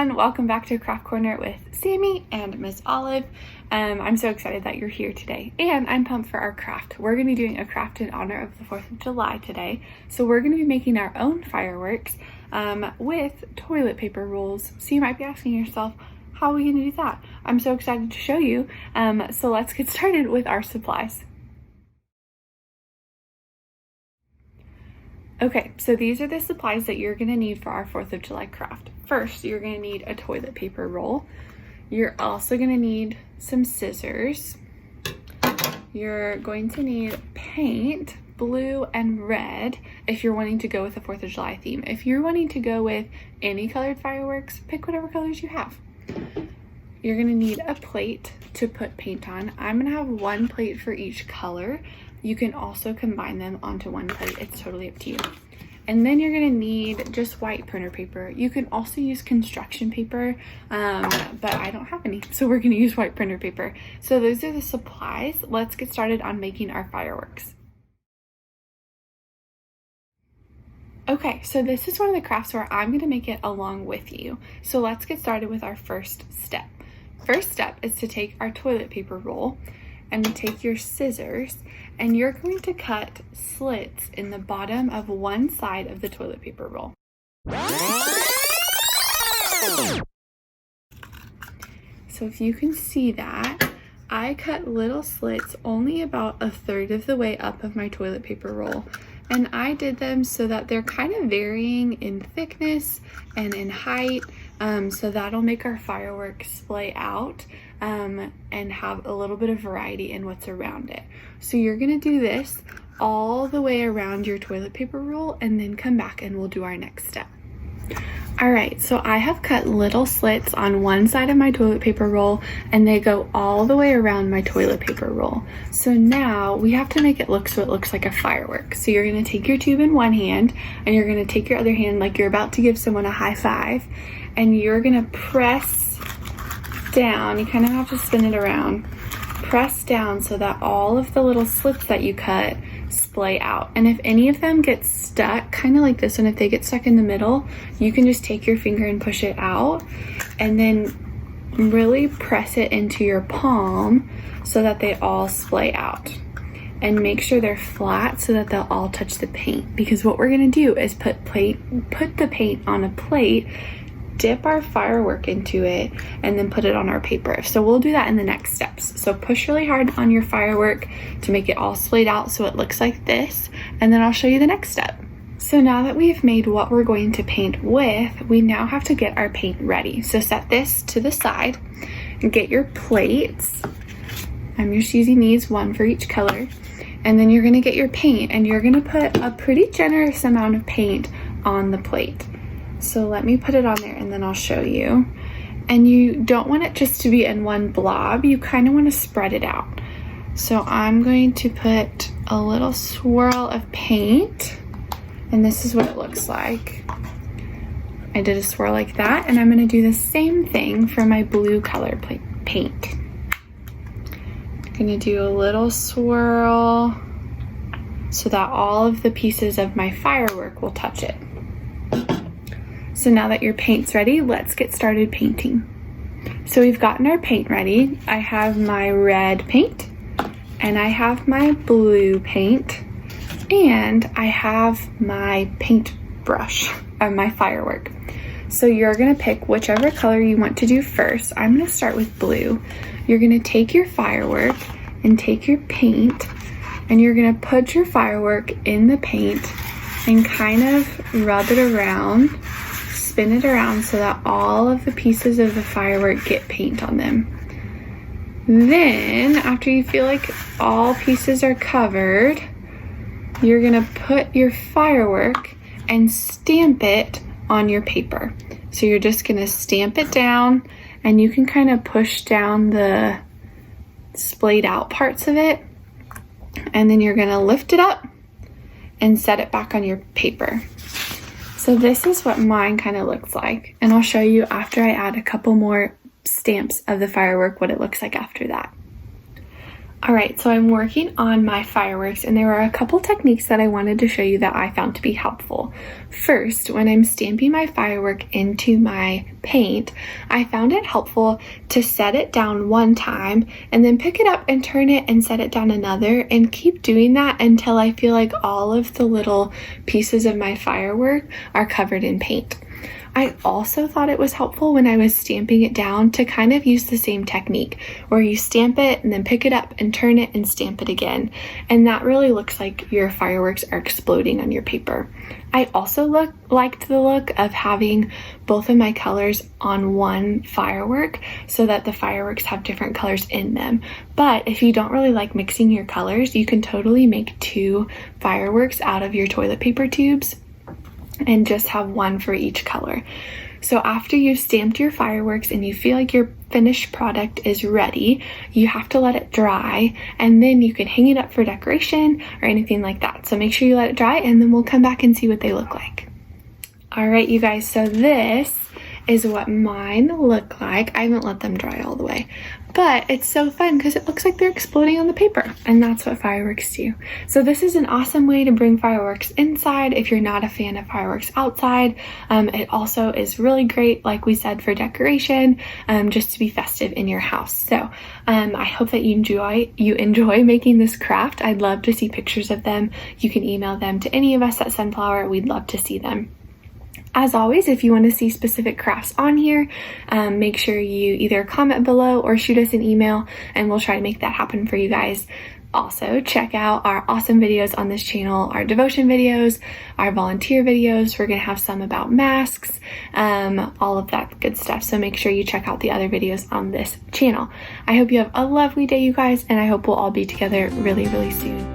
everyone, welcome back to Craft Corner with Sammy and Miss Olive. I'm so excited that you're here today, and I'm pumped for our craft. We're going to be doing a craft in honor of the 4th of July today, so we're going to be making our own fireworks with toilet paper rolls. So you might be asking yourself, how are we going to do that? I'm so excited to show you, so let's get started with our supplies. Okay, so these are the supplies that you're gonna need for our 4th of July craft. First, you're gonna need a toilet paper roll. You're also gonna need some scissors. You're going to need paint, blue and red, if you're wanting to go with the 4th of July theme. If you're wanting to go with any colored fireworks, pick whatever colors you have. You're gonna need a plate to put paint on. I'm gonna have one plate for each color. You can also combine them onto one plate. It's totally up to you. And then you're gonna need just white printer paper. You can also use construction paper, but I don't have any, so we're gonna use white printer paper. So those are the supplies. Let's get started on making our fireworks. Okay, so this is one of the crafts where I'm gonna make it along with you. So let's get started with our first step. First step is to take our toilet paper roll and take your scissors, and you're going to cut slits in the bottom of one side of the toilet paper roll. So if you can see that, I cut little slits only about a third of the way up of my toilet paper roll. And I did them so that they're kind of varying in thickness and in height, so that'll make our fireworks splay out and have a little bit of variety in what's around it. So you're gonna do this all the way around your toilet paper roll and then come back and we'll do our next step. All right, so I have cut little slits on one side of my toilet paper roll and they go all the way around my toilet paper roll. So now we have to make it look so it looks like a firework. So you're gonna take your tube in one hand and you're gonna take your other hand like you're about to give someone a high five, and you're gonna press down. You kind of have to spin it around. Press down so that all of the little slits that you cut splay out. And if any of them get stuck, kind of like this one, if they get stuck in the middle, you can just take your finger and push it out and then really press it into your palm so that they all splay out. And make sure they're flat so that they'll all touch the paint, because what we're gonna do is put the paint on a plate, dip our firework into it, and then put it on our paper. So we'll do that in the next steps. So push really hard on your firework to make it all splayed out so it looks like this, and then I'll show you the next step. So now that we've made what we're going to paint with, we now have to get our paint ready. So set this to the side and get your plates. I'm just using these, one for each color. And then you're gonna get your paint and you're gonna put a pretty generous amount of paint on the plate. So let me put it on there and then I'll show you. And you don't want it just to be in one blob, you kind of want to spread it out. So I'm going to put a little swirl of paint, and this is what it looks like. I did a swirl like that, and I'm going to do the same thing for my blue color paint. I'm going to do a little swirl so that all of the pieces of my firework will touch it. So now that your paint's ready, let's get started painting. So we've gotten our paint ready. I have my red paint, and I have my blue paint, and I have my paintbrush of my firework. So you're gonna pick whichever color you want to do first. I'm gonna start with blue. You're gonna take your firework and take your paint, and you're gonna put your firework in the paint and kind of rub it around. Spin it around so that all of the pieces of the firework get paint on them. Then, after you feel like all pieces are covered, you're gonna put your firework and stamp it on your paper. So you're just gonna stamp it down, and you can kind of push down the splayed out parts of it, and then you're gonna lift it up and set it back on your paper. So this is what mine kind of looks like, and I'll show you after I add a couple more stamps of the firework what it looks like after that. All right, so I'm working on my fireworks, and there were a couple techniques that I wanted to show you that I found to be helpful. First, when I'm stamping my firework into my paint, I found it helpful to set it down one time and then pick it up and turn it and set it down another, and keep doing that until I feel like all of the little pieces of my firework are covered in paint. I also thought it was helpful when I was stamping it down to kind of use the same technique where you stamp it and then pick it up and turn it and stamp it again. And that really looks like your fireworks are exploding on your paper. I also liked the look of having both of my colors on one firework so that the fireworks have different colors in them. But if you don't really like mixing your colors, you can totally make 2 fireworks out of your toilet paper tubes and just have one for each color. So after you've stamped your fireworks and you feel like your finished product is ready, you have to let it dry, and then you can hang it up for decoration or anything like that. So make sure you let it dry, and then we'll come back and see what they look like. All right, you guys, so this is what mine look like. I haven't let them dry all the way, but it's so fun because it looks like they're exploding on the paper, and that's what fireworks do. So this is an awesome way to bring fireworks inside if you're not a fan of fireworks outside. It also is really great, like we said, for decoration, just to be festive in your house. So I hope that you enjoy making this craft. I'd love to see pictures of them. You can email them to any of us at Sunflower. We'd love to see them. As always, if you want to see specific crafts on here, make sure you either comment below or shoot us an email, and we'll try to make that happen for you guys. Also, check out our awesome videos on this channel, our devotion videos, our volunteer videos. We're going to have some about masks, all of that good stuff. So make sure you check out the other videos on this channel. I hope you have a lovely day, you guys, and I hope we'll all be together really, really soon.